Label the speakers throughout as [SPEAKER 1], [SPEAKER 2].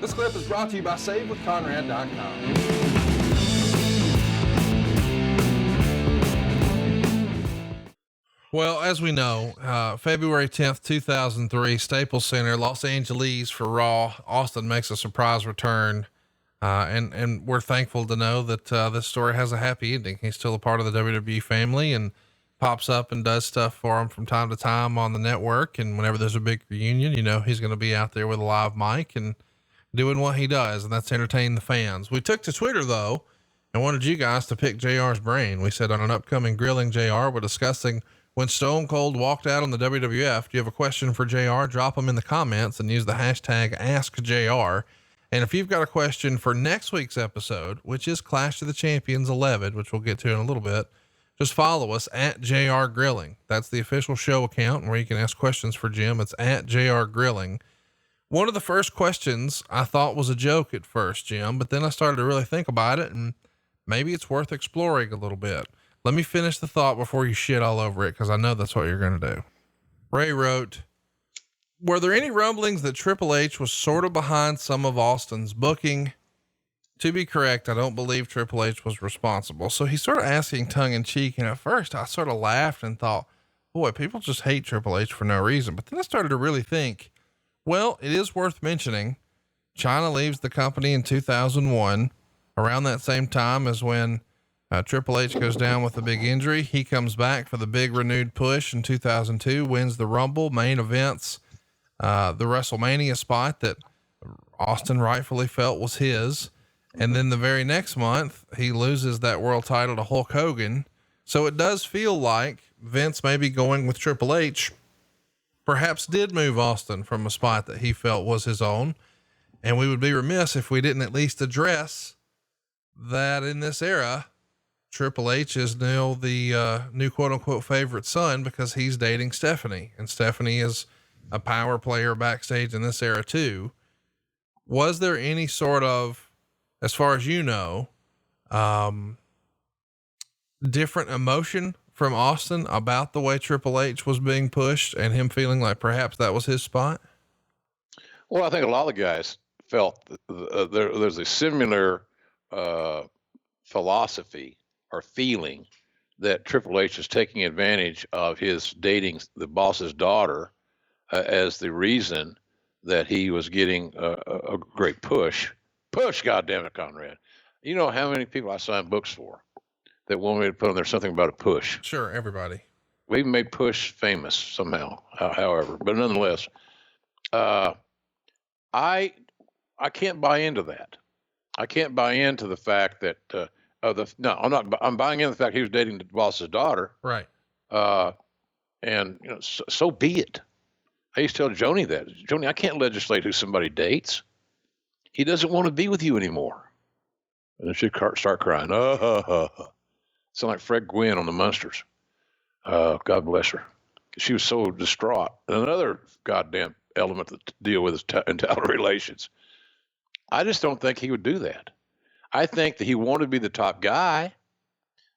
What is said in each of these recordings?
[SPEAKER 1] This clip is brought to you by SaveWithConrad.com.
[SPEAKER 2] Well, as we know, February 10th, 2003, Staples Center, Los Angeles for Raw. Austin makes a surprise return. And we're thankful to know that, this story has a happy ending. He's still a part of the WWE family and pops up and does stuff for him from time to time on the network. And whenever there's a big reunion, you know, he's going to be out there with a live mic and doing what he does. And that's entertain the fans. We took to Twitter though, and wanted you guys to pick JR's brain. We said on an upcoming Grilling JR, we're discussing when Stone Cold walked out on the WWF. Do you have a question for JR? Drop them in the comments and use the hashtag AskJR. And if you've got a question for next week's episode, which is Clash of the Champions 11, which we'll get to in a little bit, just follow us at JR Grilling. That's the official show account where you can ask questions for Jim. It's at JR Grilling. One of the first questions I thought was a joke at first, Jim, but then I started to really think about it and maybe it's worth exploring a little bit. Let me finish the thought before you shit all over it, 'cause I know that's what you're going to do. Ray wrote, were there any rumblings that Triple H was sort of behind some of Austin's booking? To be correct, I don't believe Triple H was responsible. So he's sort of asking tongue in cheek. And at first I sort of laughed and thought, boy, people just hate Triple H for no reason. But then I started to really think, well, it is worth mentioning. China leaves the company in 2001, around that same time as when Triple H goes down with a big injury. He comes back for the big renewed push in 2002, wins the Rumble, main events, the WrestleMania spot that Austin rightfully felt was his. And then the very next month he loses that world title to Hulk Hogan. So it does feel like Vince maybe going with Triple H perhaps did move Austin from a spot that he felt was his own. And we would be remiss if we didn't at least address that in this era, Triple H is now the new quote unquote favorite son because he's dating Stephanie, and Stephanie is a power player backstage in this era too. Was there any sort of, as far as you know, different emotion from Austin about the way Triple H was being pushed and him feeling like perhaps that was his spot?
[SPEAKER 3] Well, I think a lot of guys felt there's a similar philosophy or feeling that Triple H is taking advantage of his dating the boss's daughter as the reason that he was getting a great push. Push, goddammit, Conrad. You know how many people I signed books for that want me to put on there something about a push?
[SPEAKER 2] Sure, everybody.
[SPEAKER 3] We made push famous somehow, however, but nonetheless, I can't buy into that. I can't buy into the fact that, I'm buying into the fact he was dating the boss's daughter.
[SPEAKER 2] Right.
[SPEAKER 3] And you know, so be it. I used to tell Joni that, Joni, I can't legislate who somebody dates. He doesn't want to be with you anymore. And then she'd start crying. Sound like Fred Gwynn on the Munsters. God bless her. She was so distraught. And another goddamn element to deal with is intelligent relations. I just don't think he would do that. I think that he wanted to be the top guy,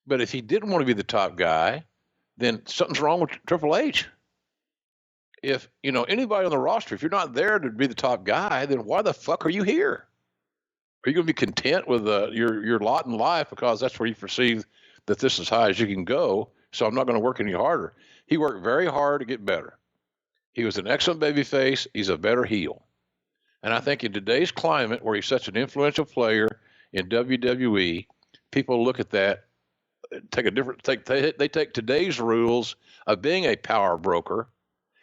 [SPEAKER 3] but if he didn't want to be the top guy, then something's wrong with Triple H. If, you know, anybody on the roster, if you're not there to be the top guy, then why the fuck are you here? Are you going to be content with your lot in life because that's where you perceive that this is as high as you can go, so I'm not going to work any harder? He worked very hard to get better. He was an excellent babyface. He's a better heel. And I think in today's climate where he's such an influential player in WWE, people look at that, they take today's rules of being a power broker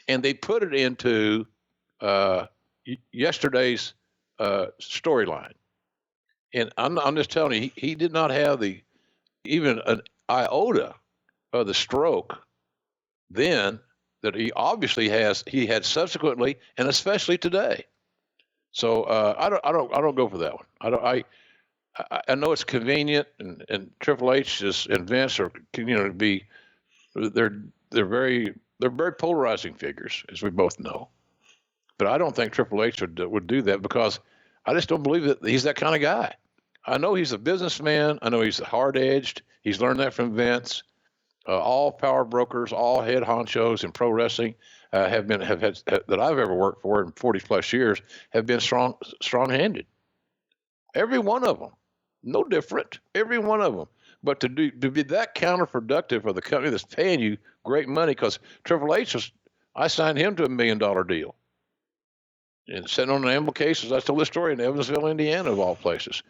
[SPEAKER 3] and they put it into yesterday's storyline. And I'm just telling you, he did not have even an iota of the stroke then that he obviously he had subsequently, and especially today. So I don't go for that one. I know it's convenient, and Triple H and Vince are, they're very polarizing figures, as we both know. But I don't think Triple H would do that because I just don't believe that he's that kind of guy. I know he's a businessman. I know he's hard-edged. He's learned that from Vince. All power brokers, all head honchos in pro wrestling that I've ever worked for in 40 plus years have been strong-handed. Every one of them, no different. Every one of them. But to be that counterproductive for the company that's paying you great money, because Triple H I signed him to $1 million deal, and sitting on an amble case, as I told this story, in Evansville, Indiana, of all places.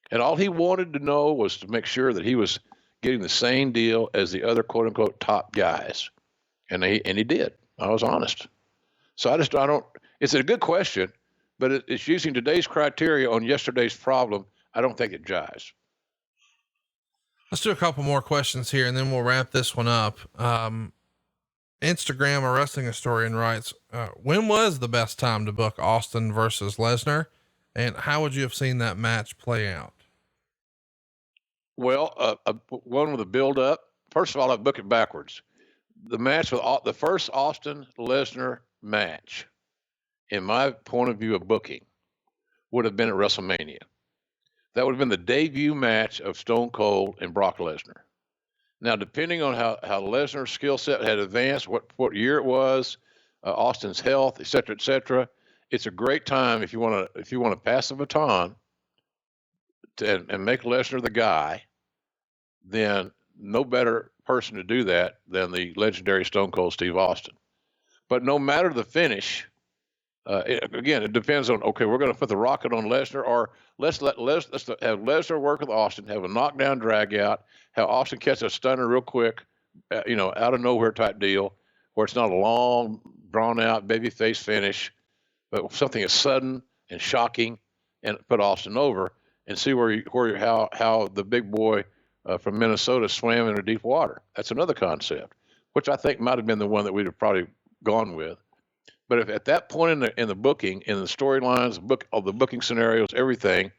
[SPEAKER 3] And all he wanted to know was to make sure that he was getting the same deal as the other quote unquote top guys. And he did. I was honest. So I don't, it's a good question, but it's using today's criteria on yesterday's problem. I don't think it jives.
[SPEAKER 2] Let's do a couple more questions here and then we'll wrap this one up. Instagram, a wrestling historian, writes, when was the best time to book Austin versus Lesnar? And how would you have seen that match play out?
[SPEAKER 3] Well, one with a build up. First of all, I'd book it backwards. The match with the first Austin Lesnar match, in my point of view of booking, would have been at WrestleMania. That would have been the debut match of Stone Cold and Brock Lesnar. Now, depending on how Lesnar's skill set had advanced, what year it was, Austin's health, et cetera, it's a great time if you want to pass the baton and make Lesnar the guy. Then no better person to do that than the legendary Stone Cold Steve Austin. But no matter the finish, it depends on, okay, we're going to put the rocket on Lesnar, or let's have Lesnar work with Austin, have a knockdown drag out, have Austin catch a stunner real quick, out of nowhere type deal, where it's not a long, drawn out babyface finish, but something is sudden and shocking, and put Austin over, and see how the big boy from Minnesota swam into deep water. That's another concept, which I think might have been the one that we'd have probably gone with. But if at that point in the booking, in the storylines, the booking scenarios, everything,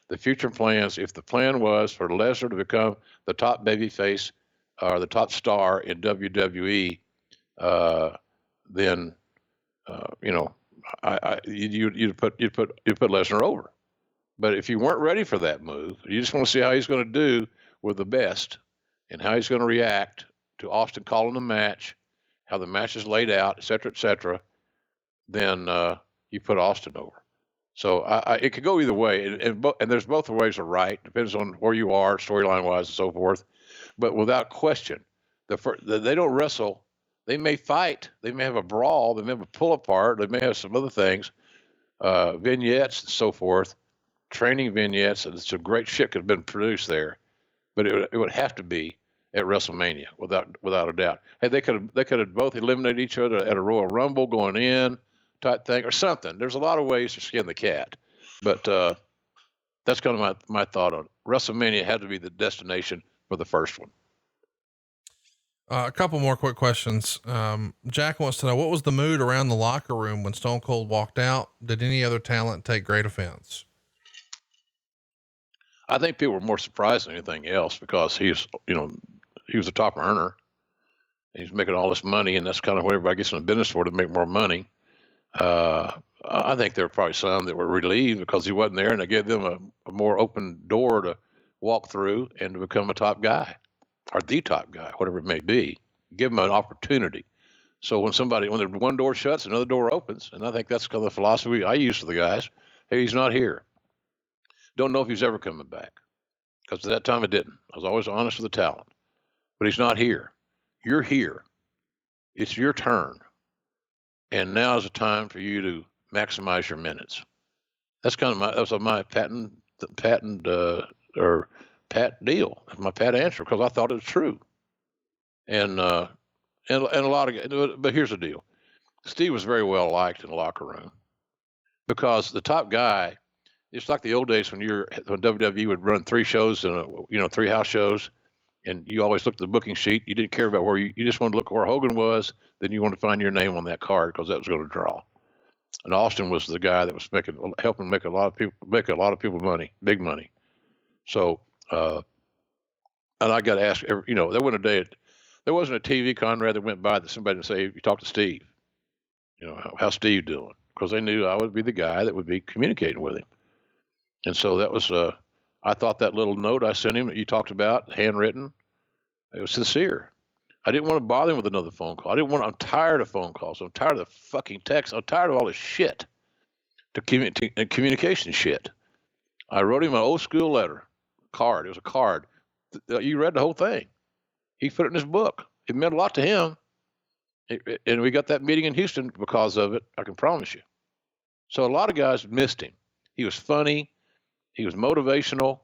[SPEAKER 3] the future plans, if the plan was for Lesnar to become the top babyface or the top star in WWE, then you'd put Lesnar over. But if you weren't ready for that move, you just want to see how he's going to do with the best and how he's going to react to Austin calling the match, how the match is laid out, et cetera, then you put Austin over. So it could go either way, and there's both the ways are right. Depends on where you are, storyline wise, and so forth. But without question, they don't wrestle. They may fight. They may have a brawl. They may have a pull apart. They may have some other things, vignettes and so forth, training vignettes, and some great shit could have been produced there. But it would have to be at WrestleMania without a doubt. Hey, they could have both eliminated each other at a Royal Rumble going in type thing or something. There's a lot of ways to skin the cat, but that's kind of my thought on it. WrestleMania had to be the destination for the first one.
[SPEAKER 2] A couple more quick questions. Jack wants to know, what was the mood around the locker room when Stone Cold walked out? Did any other talent take great offense?
[SPEAKER 3] I think people were more surprised than anything else because he was a top earner. He's making all this money, and that's kind of what everybody gets in the business for, to make more money. I think there were probably some that were relieved because he wasn't there, and they gave them a more open door to walk through and to become a top guy or the top guy, whatever it may be. Give them an opportunity. So when the one door shuts, another door opens, and I think that's kind of the philosophy I use for the guys. Hey, he's not here. Don't know if he's ever coming back, because at that time it didn't. I was always honest with the talent, but he's not here. You're here. It's your turn. And now is the time for you to maximize your minutes. That's kind of my patent deal, my pat answer, because I thought it was true. And a lot of, but here's the deal. Steve was very well liked in the locker room because the top guy, it's like the old days when WWE would run 3 shows and 3 house shows, and you always looked at the booking sheet. You didn't care about where you just wanted to look where Hogan was. Then you wanted to find your name on that card because that was going to draw. And Austin was the guy that was helping make a lot of people money, big money. So, and I got to ask, there wasn't a TV, Conrad, that went by that somebody would say, you talk to Steve, how's Steve doing? Because they knew I would be the guy that would be communicating with him. And so that was, I thought that little note I sent him that you talked about, handwritten, it was sincere. I didn't want to bother him with another phone call. I'm tired of phone calls. I'm tired of the fucking texts. I'm tired of all this shit, communication shit. I wrote him an old school letter, card. It was a card. You read the whole thing. He put it in his book. It meant a lot to him. And we got that meeting in Houston because of it, I can promise you. So a lot of guys missed him. He was funny. He was motivational.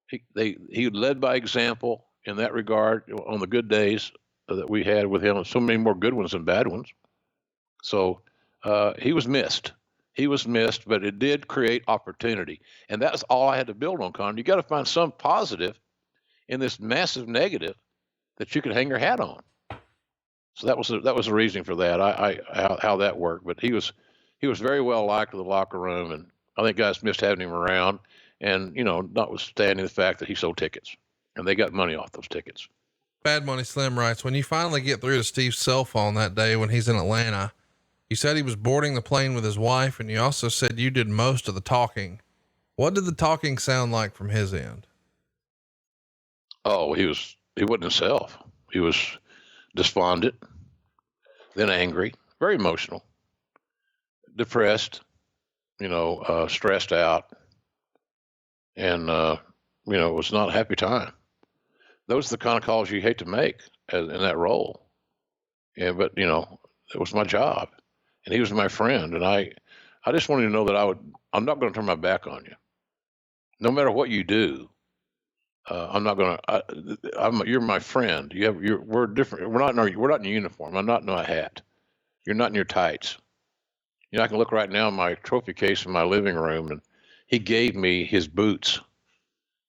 [SPEAKER 3] He led by example in that regard on the good days that we had with him, and so many more good ones than bad ones. So he was missed. He was missed, but it did create opportunity. And that's all I had to build on, Con. You got to find some positive in this massive negative that you could hang your hat on. So that was the reasoning for that. How that worked. But he was very well liked in the locker room, and I think guys missed having him around. And notwithstanding the fact that he sold tickets, and they got money off those tickets.
[SPEAKER 2] Bad Money Slim writes, when you finally get through to Steve's cell phone that day when he's in Atlanta, you said he was boarding the plane with his wife, and you also said you did most of the talking. What did the talking sound like from his end?
[SPEAKER 3] Oh, he wasn't himself. He was despondent, then angry, very emotional, depressed, stressed out, and it was not a happy time. Those are the kind of calls you hate to make in that role. Yeah, but it was my job, and he was my friend, and I just wanted to know that I'm not going to turn my back on you, no matter what you do. I'm not going to. You're my friend. We're different. We're not in uniform. I'm not in my hat. You're not in your tights. I can look right now in my trophy case in my living room, and he gave me his boots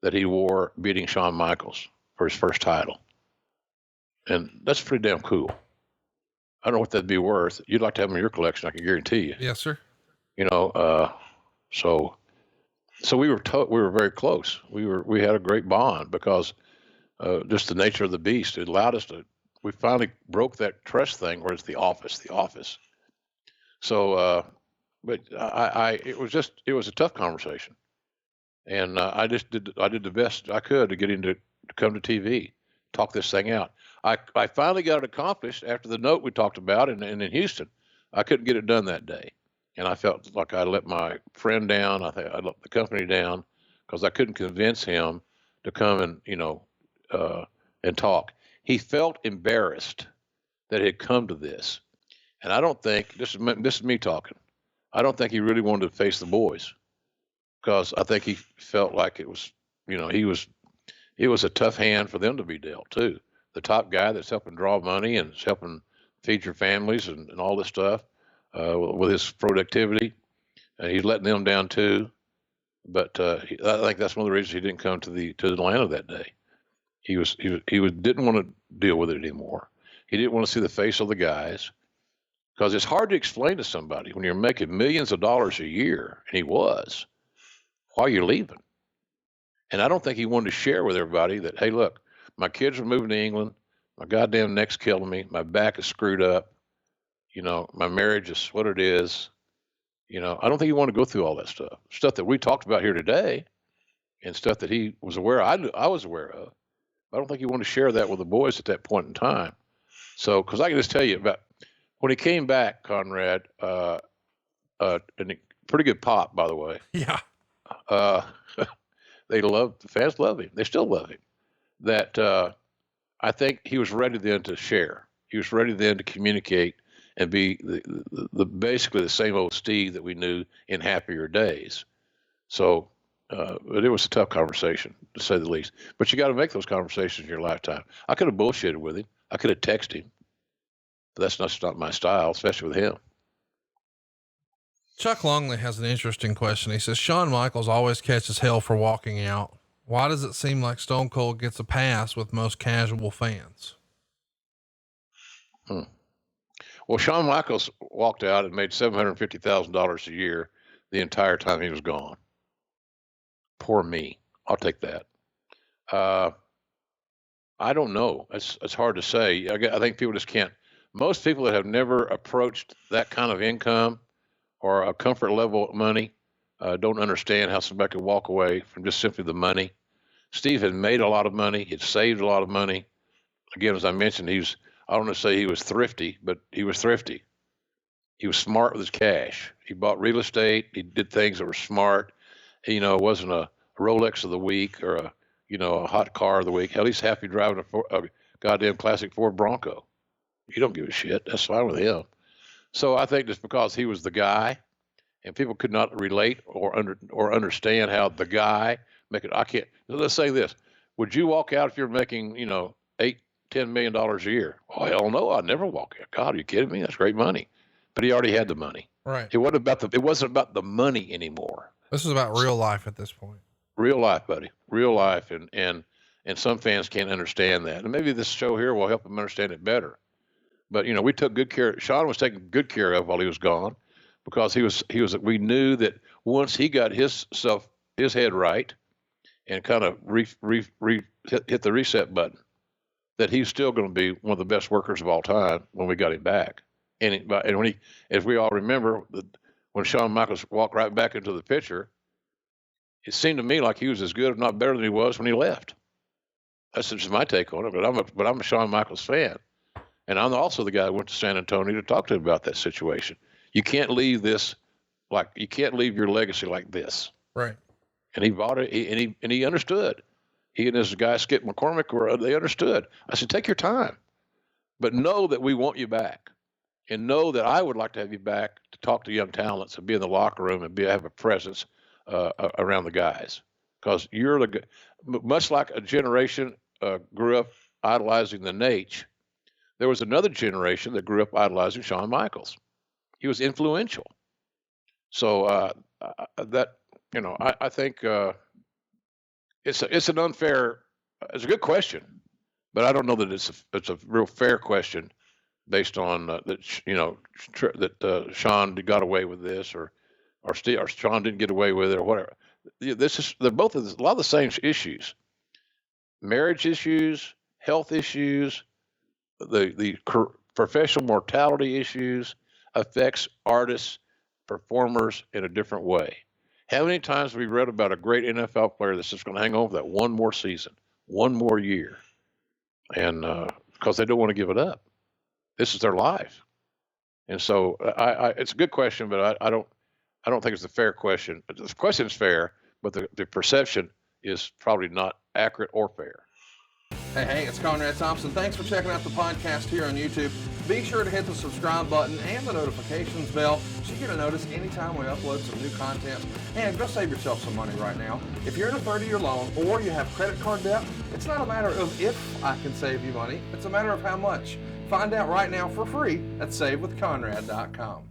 [SPEAKER 3] that he wore beating Shawn Michaels for his first title, and that's pretty damn cool. I don't know what that'd be worth. You'd like to have them in your collection, I can guarantee you.
[SPEAKER 2] Yes, sir.
[SPEAKER 3] So we were very close. We had a great bond because just the nature of the beast. It allowed us to. We finally broke that trust thing where it's the office. So, but it was a tough conversation, and I did the best I could to get him to come to TV, talk this thing out. I finally got it accomplished after the note we talked about, and in Houston, I couldn't get it done that day. And I felt like I let my friend down. I think I let the company down because I couldn't convince him to come and talk. He felt embarrassed that it had come to this, and I don't think this is me talking. I don't think he really wanted to face the boys because I think he felt like it was a tough hand for them to be dealt too. The top guy that's helping draw money and is helping feed your families and all this stuff. With his productivity, and he's letting them down too. But I think that's one of the reasons he didn't come to Atlanta that day. He didn't want to deal with it anymore. He didn't want to see the face of the guys because it's hard to explain to somebody when you're making millions of dollars a year, and he was, why you're leaving. And I don't think he wanted to share with everybody that, hey, look, my kids are moving to England, my goddamn neck's killing me, my back is screwed up. My marriage is what it is. I don't think he wanted to go through all that stuff that we talked about here today and stuff that he was aware of. I was aware of. I don't think he wanted to share that with the boys at that point in time. So, because I can just tell you about when he came back, Conrad, and pretty good pop, by the way.
[SPEAKER 2] Yeah.
[SPEAKER 3] The fans love him. They still love him. That I think he was ready then to share. He was ready then to communicate and be the basically the same old Steve that we knew in happier days. So, but it was a tough conversation to say the least. But you got to make those conversations in your lifetime. I could have bullshitted with him. I could have texted him. But that's not my style, especially with him.
[SPEAKER 2] Chuck Longley has an interesting question. He says, Shawn Michaels always catches hell for walking out. Why does it seem like Stone Cold gets a pass with most casual fans?
[SPEAKER 3] Well, Shawn Michaels walked out and made $750,000 a year the entire time he was gone. Poor me. I'll take that. I don't know. It's hard to say. I think people just can't. Most people that have never approached that kind of income or a comfort level of money don't understand how somebody could walk away from just simply the money. Steve had made a lot of money. He'd saved a lot of money. Again, as I mentioned, I don't want to say he was thrifty, but he was thrifty. He was smart with his cash. He bought real estate. He did things that were smart. It wasn't a Rolex of the week or a hot car of the week. Hell, he's happy driving a goddamn classic Ford Bronco. He don't give a shit. That's fine with him. So I think just because he was the guy, and people could not relate or understand how the guy make it. I can't. Let's say this: would you walk out if you're making $8-10 million a year? Oh hell no, I'd never walk out. God, are you kidding me? That's great money. But he already had the money.
[SPEAKER 2] Right.
[SPEAKER 3] It wasn't about the money anymore.
[SPEAKER 2] This is about real life at this point.
[SPEAKER 3] Real life, buddy. Real life, and some fans can't understand that. And maybe this show here will help them understand it better. But we took good care. Shawn was taken good care of while he was gone, because he was. We knew that once he got his head right, and kind of hit the reset button, that he's still going to be one of the best workers of all time when we got him back. And when if we all remember, when Shawn Michaels walked right back into the picture, it seemed to me like he was as good, if not better, than he was when he left. That's just my take on it. But I'm a Shawn Michaels fan, and I'm also the guy who went to San Antonio to talk to him about that situation. You can't leave your legacy like this.
[SPEAKER 2] Right.
[SPEAKER 3] And he bought it, and he understood. He and his guy Skip McCormick they understood. I said, take your time, but know that we want you back. And know that I would like to have you back to talk to young talents and be in the locker room and have a presence around the guys, because you're much like a generation grew up idolizing the Nate. There was another generation that grew up idolizing Shawn Michaels. He was influential. So I think it's an unfair. It's a good question, but I don't know that it's a real fair question, based on that Shawn got away with this, or Shawn didn't get away with it, or whatever. They're both a lot of the same issues: marriage issues, health issues, the professional mortality issues affects artists, performers in a different way. How many times have we read about a great NFL player that's just going to hang on for that one more season, one more year, and because they don't want to give it up. This is their life. And so it's a good question, but I don't think it's a fair question. The question is fair, but the perception is probably not accurate or fair.
[SPEAKER 1] Hey, it's Conrad Thompson. Thanks for checking out the podcast here on YouTube. Be sure to hit the subscribe button and the notifications bell so you get a notice anytime we upload some new content. And go save yourself some money right now. If you're in a 30-year loan or you have credit card debt, it's not a matter of if I can save you money. It's a matter of how much. Find out right now for free at SaveWithConrad.com.